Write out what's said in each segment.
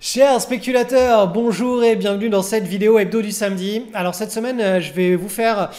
Chers spéculateurs, bonjour et bienvenue dans cette vidéo hebdo du samedi. Alors cette semaine, je vais vous faire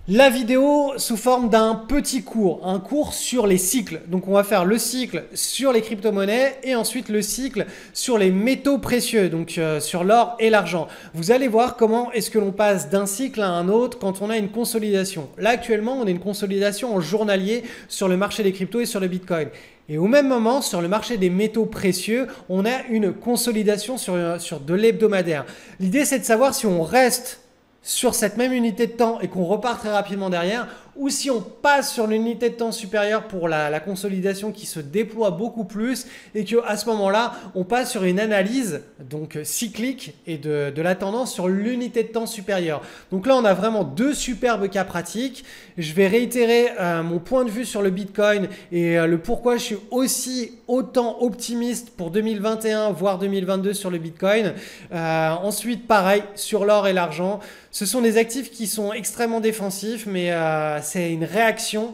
la vidéo sous forme d'un petit cours, un cours sur les cycles. Donc on va faire le cycle sur les crypto-monnaies et ensuite le cycle sur les métaux précieux, donc sur l'or et l'argent. Vous allez voir comment est-ce que l'on passe d'un cycle à un autre quand on a une consolidation. Là actuellement, on a une consolidation en journalier sur le marché des cryptos et sur le Bitcoin. Et au même moment, sur le marché des métaux précieux, on a une consolidation sur de l'hebdomadaire. L'idée, c'est de savoir si on reste sur cette même unité de temps et qu'on repart très rapidement derrière, ou si on passe sur l'unité de temps supérieure pour la consolidation qui se déploie beaucoup plus et qu'à ce moment-là, on passe sur une analyse donc cyclique et de la tendance sur l'unité de temps supérieure. Donc là, on a vraiment deux superbes cas pratiques. Je vais réitérer mon point de vue sur le Bitcoin et le pourquoi je suis autant optimiste pour 2021 voire 2022 sur le Bitcoin. Ensuite, pareil sur l'or et l'argent. Ce sont des actifs qui sont extrêmement défensifs, mais c'est une réaction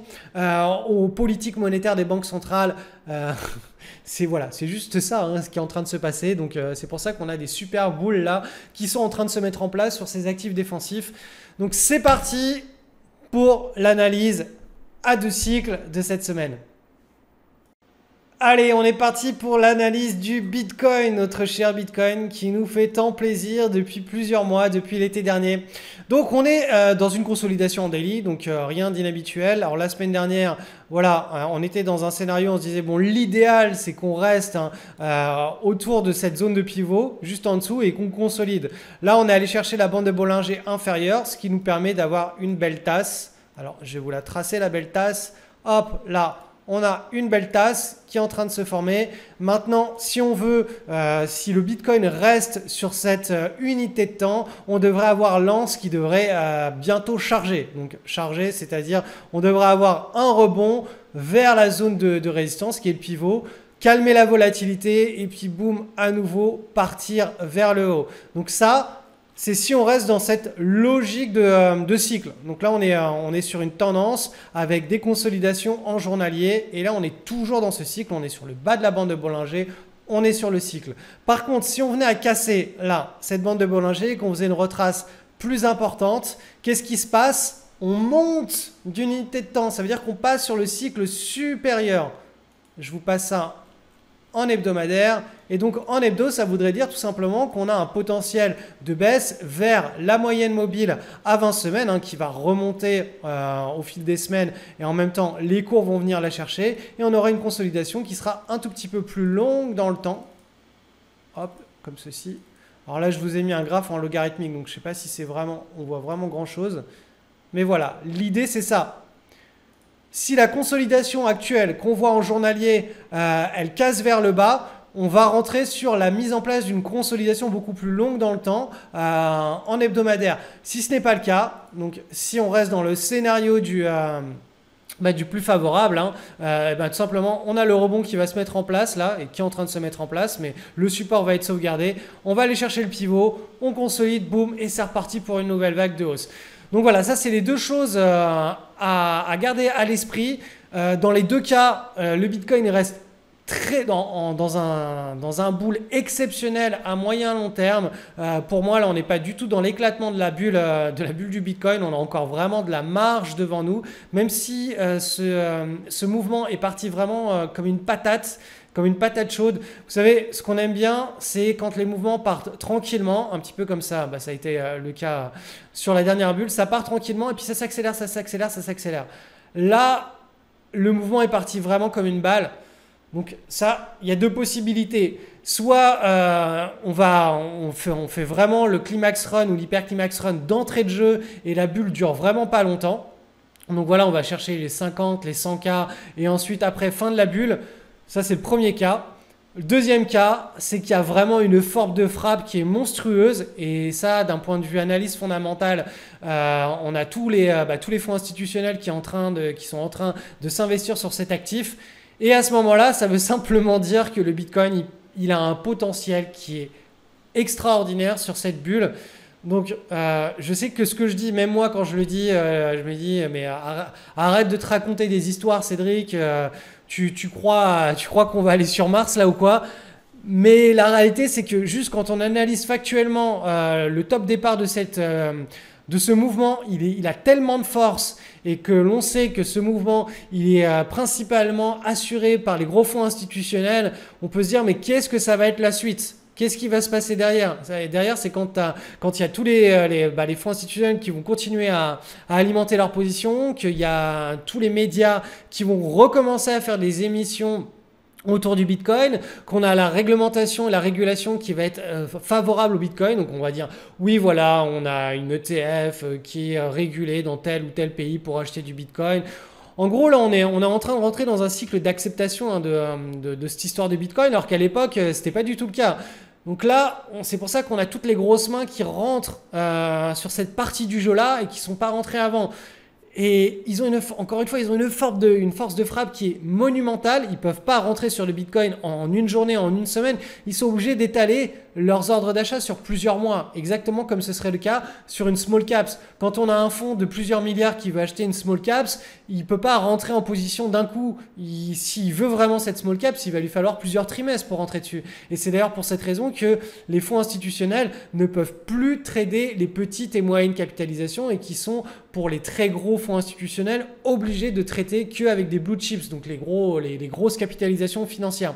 aux politiques monétaires des banques centrales. C'est juste ça hein, ce qui est en train de se passer. Donc c'est pour ça qu'on a des super boules là qui sont en train de se mettre en place sur ces actifs défensifs. Donc c'est parti pour l'analyse à deux cycles de cette semaine. Allez, on est parti pour l'analyse du Bitcoin, notre cher Bitcoin qui nous fait tant plaisir depuis plusieurs mois, depuis l'été dernier. Donc on est dans une consolidation en daily, donc rien d'inhabituel. Alors la semaine dernière, voilà, on était dans un scénario, on se disait bon, l'idéal c'est qu'on reste autour de cette zone de pivot, juste en dessous et qu'on consolide. Là, on est allé chercher la bande de Bollinger inférieure, ce qui nous permet d'avoir une belle tasse. Alors je vais vous la tracer, la belle tasse. Hop, là. On a une belle tasse qui est en train de se former. Maintenant, si on veut, si le Bitcoin reste sur cette unité de temps, on devrait avoir l'anse qui devrait bientôt charger. Donc charger, c'est-à-dire on devrait avoir un rebond vers la zone de résistance qui est le pivot, calmer la volatilité et puis boum, à nouveau partir vers le haut. Donc ça, c'est si on reste dans cette logique de cycle. Donc là, on est sur une tendance avec des consolidations en journalier. Et là, on est toujours dans ce cycle. On est sur le bas de la bande de Bollinger. On est sur le cycle. Par contre, si on venait à casser là, cette bande de Bollinger et qu'on faisait une retrace plus importante, qu'est-ce qui se passe? On monte d'une unité de temps. Ça veut dire qu'on passe sur le cycle supérieur. Je vous passe ça en hebdomadaire. Et donc en hebdo, ça voudrait dire tout simplement qu'on a un potentiel de baisse vers la moyenne mobile à 20 semaines hein, qui va remonter au fil des semaines et en même temps les cours vont venir la chercher et on aura une consolidation qui sera un tout petit peu plus longue dans le temps. Hop, comme ceci. Alors là, je vous ai mis un graphe en logarithmique, donc je ne sais pas si c'est vraiment, on voit vraiment grand chose. Mais voilà, l'idée c'est ça. Si la consolidation actuelle qu'on voit en journalier, elle casse vers le bas, on va rentrer sur la mise en place d'une consolidation beaucoup plus longue dans le temps en hebdomadaire. Si ce n'est pas le cas, donc si on reste dans le scénario du plus favorable, hein, tout simplement, on a le rebond qui va se mettre en place là et qui est en train de se mettre en place, mais le support va être sauvegardé. On va aller chercher le pivot, on consolide, boum, et c'est reparti pour une nouvelle vague de hausse. Donc voilà, ça c'est les deux choses à garder à l'esprit. Dans les deux cas, le Bitcoin reste très dans un bull exceptionnel à moyen long terme. Pour moi, là, on n'est pas du tout dans l'éclatement de la bulle du Bitcoin. On a encore vraiment de la marge devant nous, même si ce mouvement est parti vraiment comme une patate chaude. Vous savez, ce qu'on aime bien, c'est quand les mouvements partent tranquillement, un petit peu comme ça. Ça a été le cas sur la dernière bulle. Ça part tranquillement et puis ça s'accélère, ça s'accélère, ça s'accélère. Là, le mouvement est parti vraiment comme une balle. Donc ça, il y a deux possibilités. Soit on fait vraiment le climax run ou l'hyperclimax run d'entrée de jeu et la bulle dure vraiment pas longtemps. Donc voilà, on va chercher les 50, les 100K et ensuite après fin de la bulle. Ça, c'est le premier cas. Le deuxième cas, c'est qu'il y a vraiment une forme de frappe qui est monstrueuse. Et ça, d'un point de vue analyse fondamentale, on a tous les fonds institutionnels qui sont en train de s'investir sur cet actif. Et à ce moment-là, ça veut simplement dire que le Bitcoin, il a un potentiel qui est extraordinaire sur cette bulle. Donc, je sais que ce que je dis, même moi, quand je le dis, je me dis, mais arrête de te raconter des histoires, Cédric. Tu crois qu'on va aller sur Mars, là, ou quoi? Mais la réalité, c'est que juste quand on analyse factuellement le top départ de de ce mouvement, il a tellement de force et que l'on sait que ce mouvement, il est principalement assuré par les gros fonds institutionnels, on peut se dire mais qu'est-ce que ça va être la suite? Qu'est-ce qui va se passer derrière? Derrière, c'est quand il y a tous les fonds institutionnels qui vont continuer à alimenter leur position, qu'il y a tous les médias qui vont recommencer à faire des émissions autour du Bitcoin, qu'on a la réglementation et la régulation qui va être favorable au Bitcoin. Donc on va dire, oui voilà, on a une ETF qui est régulée dans tel ou tel pays pour acheter du Bitcoin. En gros, là, on est en train de rentrer dans un cycle d'acceptation de cette histoire de Bitcoin, alors qu'à l'époque, c'était pas du tout le cas. Donc là, c'est pour ça qu'on a toutes les grosses mains qui rentrent sur cette partie du jeu-là et qui ne sont pas rentrées avant. Et ils ont encore une fois, ils ont une force de frappe qui est monumentale. Ils ne peuvent pas rentrer sur le Bitcoin en une journée, en une semaine. Ils sont obligés d'étaler leurs ordres d'achat sur plusieurs mois, exactement comme ce serait le cas sur une small caps. Quand on a un fonds de plusieurs milliards qui veut acheter une small caps, il ne peut pas rentrer en position d'un coup. S'il veut vraiment cette small caps, il va lui falloir plusieurs trimestres pour rentrer dessus. Et c'est d'ailleurs pour cette raison que les fonds institutionnels ne peuvent plus trader les petites et moyennes capitalisations et qui sont, pour les très gros fonds institutionnels, obligés de traiter qu'avec des blue chips, donc les grosses capitalisations financières.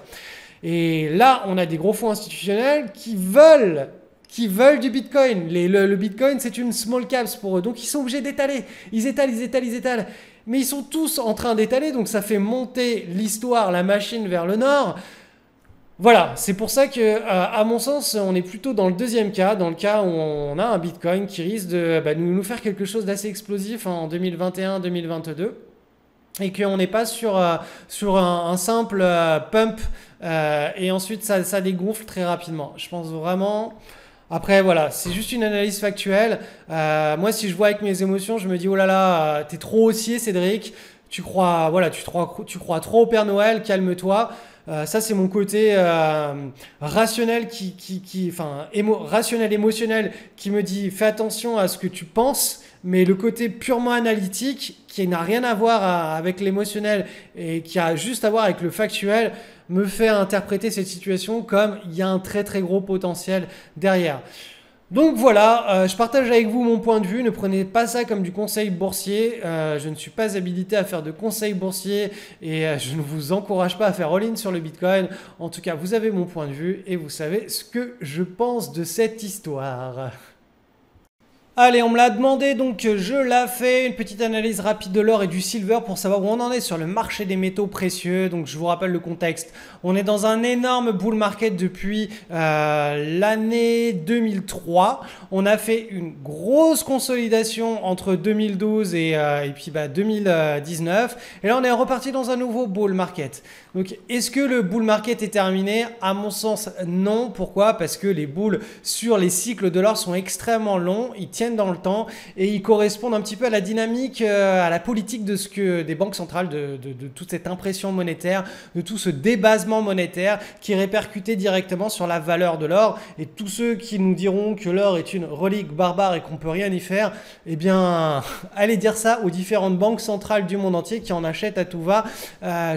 Et là, on a des gros fonds institutionnels qui veulent du Bitcoin. Le Bitcoin, c'est une small caps pour eux. Donc, ils sont obligés d'étaler. Ils étalent. Mais ils sont tous en train d'étaler. Donc, ça fait monter l'histoire, la machine vers le nord. Voilà, c'est pour ça que, à mon sens, on est plutôt dans le deuxième cas, dans le cas où on a un Bitcoin qui risque de nous faire quelque chose d'assez explosif en 2021-2022. Et qu'on n'est pas sur un simple pump et ensuite ça dégonfle très rapidement. Je pense vraiment... Après voilà, c'est juste une analyse factuelle. Moi si je vois avec mes émotions, je me dis oh là là, t'es trop haussier Cédric, tu crois trop au Père Noël, calme-toi. Ça c'est mon côté rationnel rationnel émotionnel qui me dit fais attention à ce que tu penses. Mais le côté purement analytique, qui n'a rien à voir avec l'émotionnel et qui a juste à voir avec le factuel, me fait interpréter cette situation comme il y a un très très gros potentiel derrière. Donc voilà, je partage avec vous mon point de vue. Ne prenez pas ça comme du conseil boursier. Je ne suis pas habilité à faire de conseils boursiers et je ne vous encourage pas à faire all-in sur le Bitcoin. En tout cas, vous avez mon point de vue et vous savez ce que je pense de cette histoire. Allez, on me l'a demandé, donc je l'ai fait. Une petite analyse rapide de l'or et du silver pour savoir où on en est sur le marché des métaux précieux. Donc je vous rappelle le contexte. On est dans un énorme bull market depuis l'année 2003. On a fait une grosse consolidation entre 2012 et puis 2019. Et là, on est reparti dans un nouveau bull market. Donc, est-ce que le bull market est terminé? À mon sens, non. Pourquoi? Parce que les bulls sur les cycles de l'or sont extrêmement longs. Ils tiennent dans le temps et ils correspondent un petit peu à la dynamique, à la politique de ce que des banques centrales, de toute cette impression monétaire, de tout ce débasement monétaire qui est répercuté directement sur la valeur de l'or. Et tous ceux qui nous diront que l'or est une relique barbare et qu'on peut rien y faire, eh bien, allez dire ça aux différentes banques centrales du monde entier qui en achètent à tout va,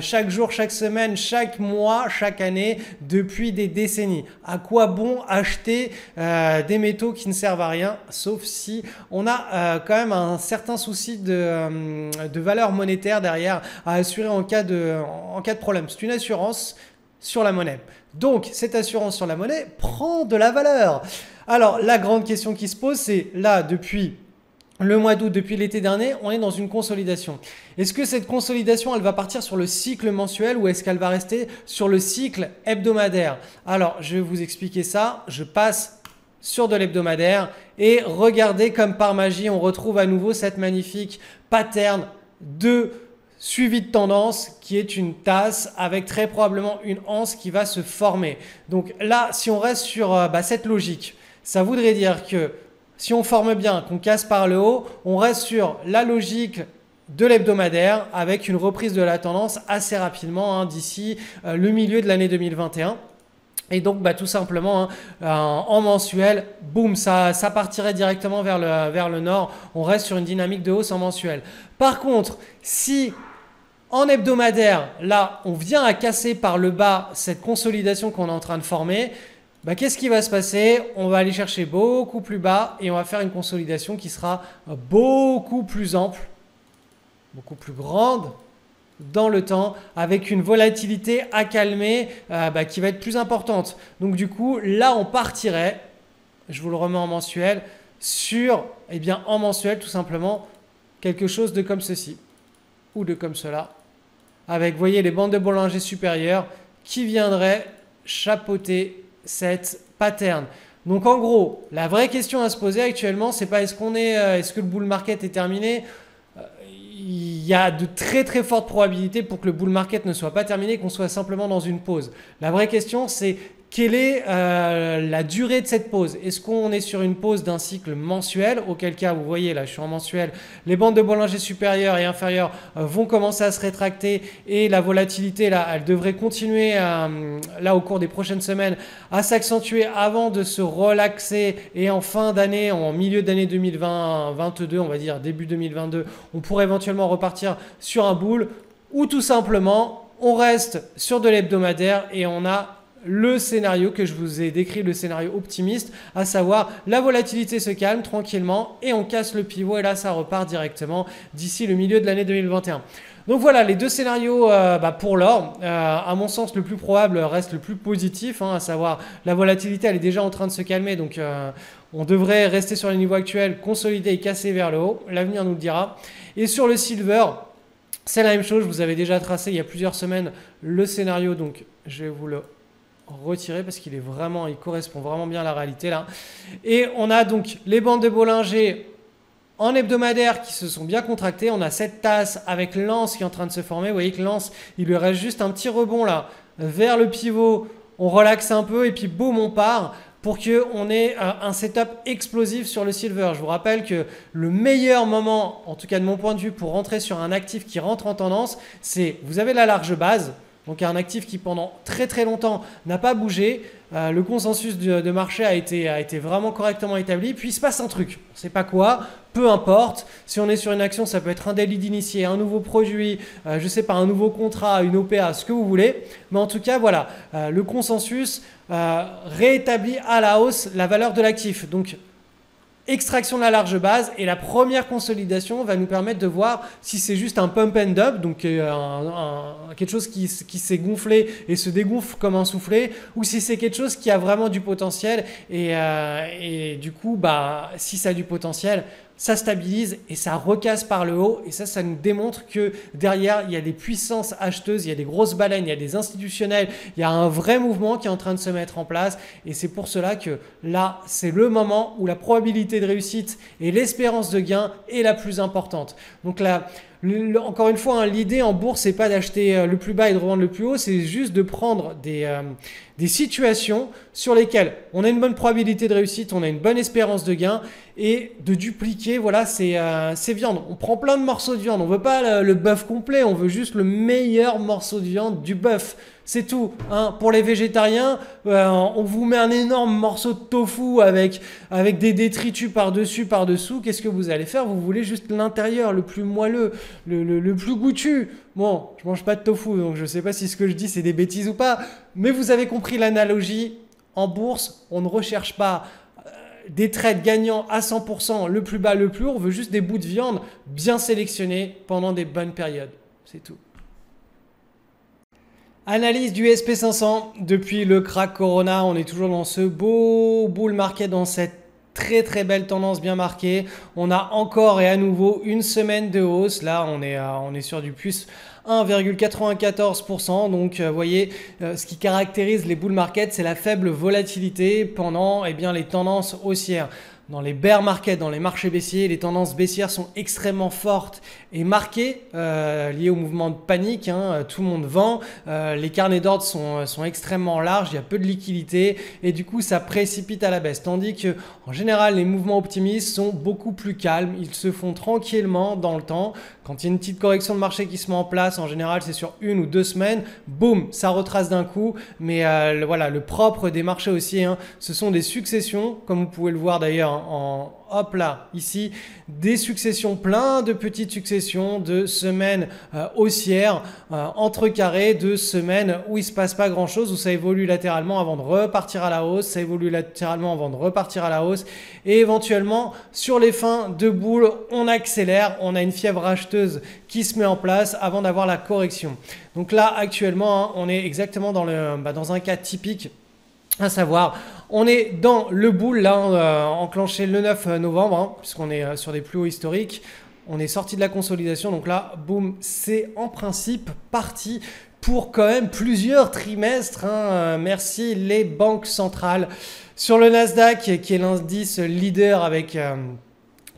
chaque jour, chaque semaine, chaque mois, chaque année, depuis des décennies. À quoi bon acheter des métaux qui ne servent à rien, sauf si on a quand même un certain souci de valeur monétaire derrière à assurer en cas de problème. C'est une assurance sur la monnaie. Donc, cette assurance sur la monnaie prend de la valeur. Alors, la grande question qui se pose, c'est là, depuis le mois d'août, depuis l'été dernier, on est dans une consolidation. Est-ce que cette consolidation, elle va partir sur le cycle mensuel ou est-ce qu'elle va rester sur le cycle hebdomadaire? Alors, je vais vous expliquer ça. Je passe sur de l'hebdomadaire et regardez comme par magie, on retrouve à nouveau cette magnifique pattern de suivi de tendance qui est une tasse avec très probablement une anse qui va se former. Donc là, si on reste sur cette logique, ça voudrait dire que si on forme bien, qu'on casse par le haut, on reste sur la logique de l'hebdomadaire avec une reprise de la tendance assez rapidement d'ici le milieu de l'année 2021. Et donc, tout simplement, en mensuel, boum, ça partirait directement vers le nord. On reste sur une dynamique de hausse en mensuel. Par contre, si En hebdomadaire, là, on vient à casser par le bas cette consolidation qu'on est en train de former. Bah, qu'est-ce qui va se passer? On va aller chercher beaucoup plus bas et on va faire une consolidation qui sera beaucoup plus ample, beaucoup plus grande dans le temps, avec une volatilité à calmer qui va être plus importante. Donc du coup, là, on partirait, je vous le remets en mensuel, sur, en mensuel, tout simplement, quelque chose de comme ceci, ou de comme cela, avec, vous voyez, les bandes de Bollinger supérieures qui viendraient chapeauter cette pattern. Donc en gros, la vraie question à se poser actuellement, c'est pas est-ce que le bull market est terminé? Il y a de très très fortes probabilités pour que le bull market ne soit pas terminé, qu'on soit simplement dans une pause. La vraie question, c'est quelle est la durée de cette pause? Est-ce qu'on est sur une pause d'un cycle mensuel? Auquel cas, vous voyez, là, je suis en mensuel, les bandes de Bollinger supérieures et inférieures vont commencer à se rétracter et la volatilité, là, elle devrait continuer là, au cours des prochaines semaines à s'accentuer avant de se relaxer. Et en fin d'année, en milieu d'année 2022, on va dire début 2022, on pourrait éventuellement repartir sur un bull ou tout simplement, on reste sur de l'hebdomadaire et on a le scénario que je vous ai décrit, le scénario optimiste, à savoir la volatilité se calme tranquillement et on casse le pivot et là ça repart directement d'ici le milieu de l'année 2021. Donc voilà les deux scénarios pour l'or. À mon sens, le plus probable reste le plus positif, à savoir la volatilité elle est déjà en train de se calmer, donc on devrait rester sur les niveaux actuels, consolider et casser vers le haut. L'avenir nous le dira. Et sur le silver, c'est la même chose. Je vous avais déjà tracé il y a plusieurs semaines le scénario, donc je vais vous le retirer parce qu'il correspond vraiment bien à la réalité là. Et on a donc les bandes de Bollinger en hebdomadaire qui se sont bien contractées. On a cette tasse avec l'anse qui est en train de se former. Vous voyez que l'anse, il lui reste juste un petit rebond là vers le pivot. On relaxe un peu et puis boum, on part pour qu'on ait un setup explosif sur le silver. Je vous rappelle que le meilleur moment, en tout cas de mon point de vue, pour rentrer sur un actif qui rentre en tendance, c'est vous avez la large base. Donc un actif qui pendant très très longtemps n'a pas bougé, le consensus de marché a été vraiment correctement établi, puis il se passe un truc, on ne sait pas quoi, peu importe, si on est sur une action, ça peut être un délit d'initié, un nouveau produit, je ne sais pas, un nouveau contrat, une OPA, ce que vous voulez, mais en tout cas voilà, le consensus réétablit à la hausse la valeur de l'actif. Donc extraction de la large base et la première consolidation va nous permettre de voir si c'est juste un pump and dump, donc quelque chose qui s'est gonflé et se dégonfle comme un soufflé, ou si c'est quelque chose qui a vraiment du potentiel et du coup, si ça a du potentiel, ça stabilise et ça recasse par le haut et ça nous démontre que derrière, il y a des puissances acheteuses, il y a des grosses baleines, il y a des institutionnels, il y a un vrai mouvement qui est en train de se mettre en place et c'est pour cela que là, c'est le moment où la probabilité de réussite et l'espérance de gain est la plus importante. Donc là, encore une fois, l'idée en bourse, c'est pas d'acheter le plus bas et de revendre le plus haut, c'est juste de prendre des situations sur lesquelles on a une bonne probabilité de réussite, on a une bonne espérance de gain et de dupliquer ces viandes. On prend plein de morceaux de viande, on veut pas le bœuf complet, on veut juste le meilleur morceau de viande du bœuf. C'est tout. Pour les végétariens, on vous met un énorme morceau de tofu avec des détritus par-dessous. Qu'est-ce que vous allez faire? Vous voulez juste l'intérieur, le plus moelleux, le plus goûtu. Bon, je mange pas de tofu, donc je sais pas si ce que je dis c'est des bêtises ou pas, mais vous avez compris l'analogie. En bourse, on ne recherche pas des trades gagnants à 100%, le plus bas, le plus haut. On veut juste des bouts de viande bien sélectionnés pendant des bonnes périodes. C'est tout. Analyse du SP500. Depuis le crack Corona, on est toujours dans ce beau bull market, dans cette très très belle tendance bien marquée. On a encore et à nouveau une semaine de hausse. Là, on est sur du plus 1,94%. Donc, vous voyez, ce qui caractérise les bull markets, c'est la faible volatilité pendant les tendances haussières. Dans les bear markets, dans les marchés baissiers, les tendances baissières sont extrêmement fortes et marquées, liées au mouvement de panique. Tout le monde vend, les carnets d'ordre sont extrêmement larges, il y a peu de liquidité et du coup ça précipite à la baisse. Tandis que en général les mouvements optimistes sont beaucoup plus calmes, ils se font tranquillement dans le temps. Quand il y a une petite correction de marché qui se met en place, en général c'est sur 1 ou 2 semaines, boum, ça retrace d'un coup. Mais voilà, le propre des marchés aussi, ce sont des successions, comme vous pouvez le voir d'ailleurs hop là, ici, des successions, plein de petites successions de semaines haussières, entrecarrées, de semaines où il ne se passe pas grand chose, où ça évolue latéralement avant de repartir à la hausse, ça évolue latéralement avant de repartir à la hausse, et éventuellement sur les fins de boule, on accélère, on a une fièvre acheteuse qui se met en place avant d'avoir la correction. Donc là actuellement, hein, on est exactement dans un cas typique, à savoir, on est dans le bull là, enclenché le 9 novembre, hein, puisqu'on est sur des plus hauts historiques. On est sorti de la consolidation, donc là, boum, c'est en principe parti pour quand même plusieurs trimestres. Hein. Merci les banques centrales. Sur le Nasdaq, qui est l'indice leader avec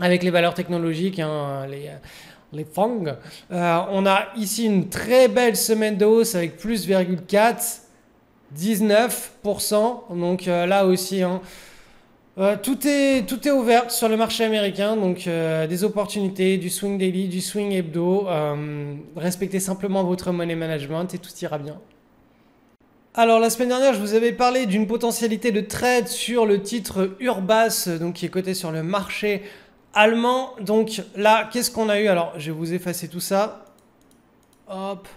les valeurs technologiques, hein, les FANG, on a ici une très belle semaine de hausse avec plus 0,4. 19%, donc là aussi, hein, tout est ouvert sur le marché américain, donc des opportunités, du swing daily, du swing hebdo, respectez simplement votre money management et tout ira bien. Alors la semaine dernière, je vous avais parlé d'une potentialité de trade sur le titre Urbas, donc qui est coté sur le marché allemand. Donc là, qu'est-ce qu'on a eu? Alors, je vais vous effacer tout ça. Hop.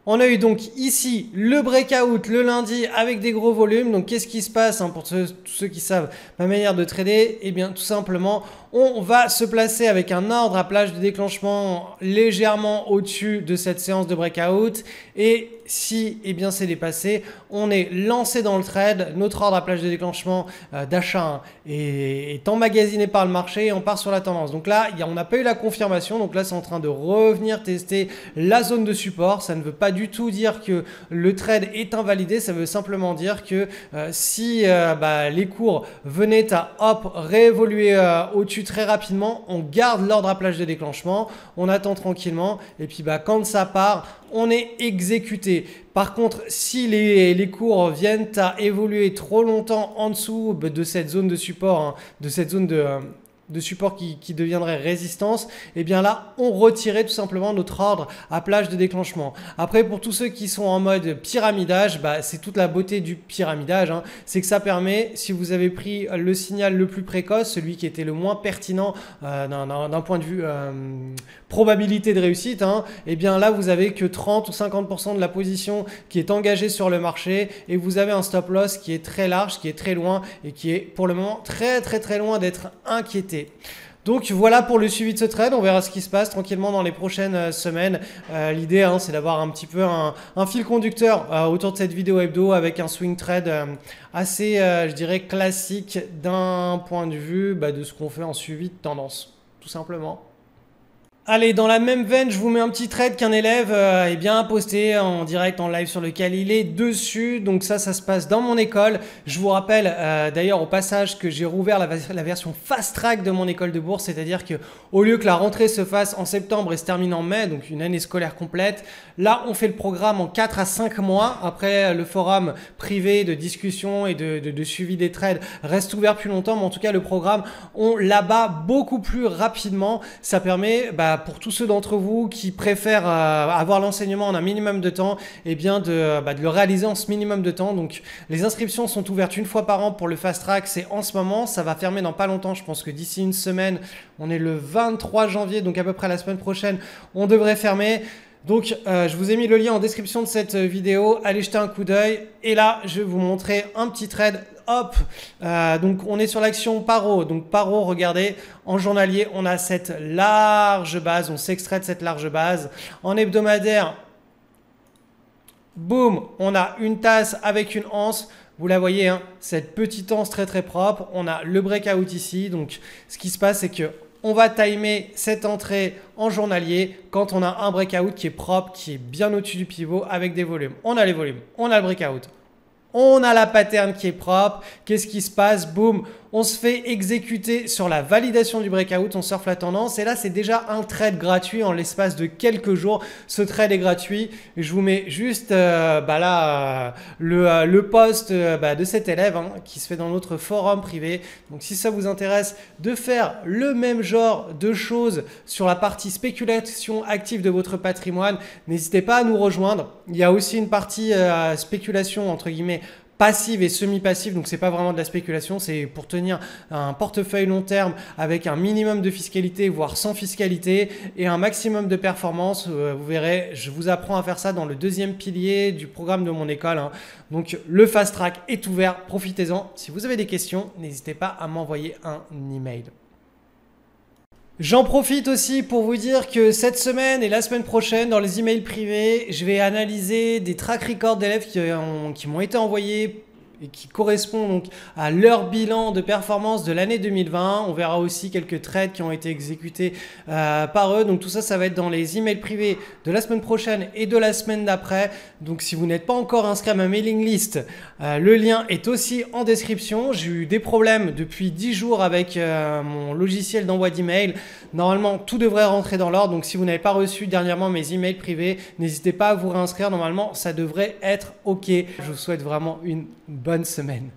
On a eu donc ici le breakout le lundi avec des gros volumes. Donc qu'est-ce qui se passe, hein, pour tous ceux qui savent ma manière de trader? Eh bien tout simplement, on va se placer avec un ordre à plage de déclenchement légèrement au-dessus de cette séance de breakout. Et si c'est dépassé, on est lancé dans le trade. Notre ordre à plage de déclenchement d'achat est emmagasiné par le marché et on part sur la tendance. Donc là, on n'a pas eu la confirmation. Donc là, c'est en train de revenir tester la zone de support. Ça ne veut pas du tout dire que le trade est invalidé. Ça veut simplement dire que si les cours venaient à réévoluer au-dessus très rapidement, on garde l'ordre à plage de déclenchement, on attend tranquillement et puis quand ça part, on est exécuté. Par contre, si les cours viennent à évoluer trop longtemps en dessous de cette zone de support, hein, de cette zone de support qui deviendrait résistance, et bien là, on retirait tout simplement notre ordre à plage de déclenchement. Après, pour tous ceux qui sont en mode pyramidage, c'est toute la beauté du pyramidage, hein, c'est que ça permet, si vous avez pris le signal le plus précoce, celui qui était le moins pertinent d'un point de vue probabilité de réussite, hein, et bien là, vous avez que 30 ou 50% de la position qui est engagée sur le marché et vous avez un stop loss qui est très large, qui est très loin et qui est pour le moment très très très loin d'être inquiété. Donc voilà pour le suivi de ce trade, on verra ce qui se passe tranquillement dans les prochaines semaines. L'idée, hein, c'est d'avoir un petit peu un fil conducteur autour de cette vidéo hebdo avec un swing trade assez, je dirais, classique d'un point de vue de ce qu'on fait en suivi de tendance, tout simplement. Allez, dans la même veine, je vous mets un petit trade qu'un élève a posté en direct, en live sur lequel il est dessus. Donc ça se passe dans mon école. Je vous rappelle d'ailleurs au passage que j'ai rouvert la version fast track de mon école de bourse. C'est-à-dire que au lieu que la rentrée se fasse en septembre et se termine en mai, donc une année scolaire complète, là on fait le programme en 4 à 5 mois. Après, le forum privé de discussion et de suivi des trades reste ouvert plus longtemps. Mais en tout cas, le programme, on l'abat beaucoup plus rapidement. Ça permet pour tous ceux d'entre vous qui préfèrent avoir l'enseignement en un minimum de temps, de le réaliser en ce minimum de temps. Donc les inscriptions sont ouvertes une fois par an pour le fast track, c'est en ce moment, ça va fermer dans pas longtemps, je pense que d'ici une semaine, on est le 23 janvier, donc à peu près la semaine prochaine, on devrait fermer. Donc je vous ai mis le lien en description de cette vidéo, allez jeter un coup d'œil et là je vais vous montrer un petit trade. Hop, donc on est sur l'action Paro. Donc Paro, regardez, en journalier, on a cette large base, on s'extrait de cette large base. En hebdomadaire, boum, on a une tasse avec une anse. Vous la voyez, hein, cette petite anse très très propre. On a le breakout ici. Donc ce qui se passe, c'est que on va timer cette entrée en journalier quand on a un breakout qui est propre, qui est bien au-dessus du pivot avec des volumes. On a les volumes, on a le breakout. On a la pattern qui est propre. Qu'est-ce qui se passe? Boum, on se fait exécuter sur la validation du breakout. On surfe la tendance. Et là, c'est déjà un trade gratuit en l'espace de quelques jours. Ce trade est gratuit. Je vous mets juste le post de cet élève qui se fait dans notre forum privé. Donc, si ça vous intéresse de faire le même genre de choses sur la partie spéculation active de votre patrimoine, n'hésitez pas à nous rejoindre. Il y a aussi une partie spéculation entre guillemets passive et semi-passive, donc c'est pas vraiment de la spéculation, c'est pour tenir un portefeuille long terme avec un minimum de fiscalité, voire sans fiscalité, et un maximum de performance. Vous verrez, je vous apprends à faire ça dans le deuxième pilier du programme de mon école, hein. Donc le fast track est ouvert, profitez-en. Si vous avez des questions, n'hésitez pas à m'envoyer un email. J'en profite aussi pour vous dire que cette semaine et la semaine prochaine, dans les emails privés, je vais analyser des track records d'élèves qui m'ont été envoyés et qui correspondent donc à leur bilan de performance de l'année 2020. On verra aussi quelques trades qui ont été exécutés par eux. Donc tout ça, ça va être dans les emails privés de la semaine prochaine et de la semaine d'après. Donc si vous n'êtes pas encore inscrit à ma mailing list, le lien est aussi en description. J'ai eu des problèmes depuis 10 jours avec mon logiciel d'envoi d'email. Normalement, tout devrait rentrer dans l'ordre. Donc si vous n'avez pas reçu dernièrement mes emails privés, n'hésitez pas à vous réinscrire. Normalement, ça devrait être OK. Je vous souhaite vraiment une bonne semaine.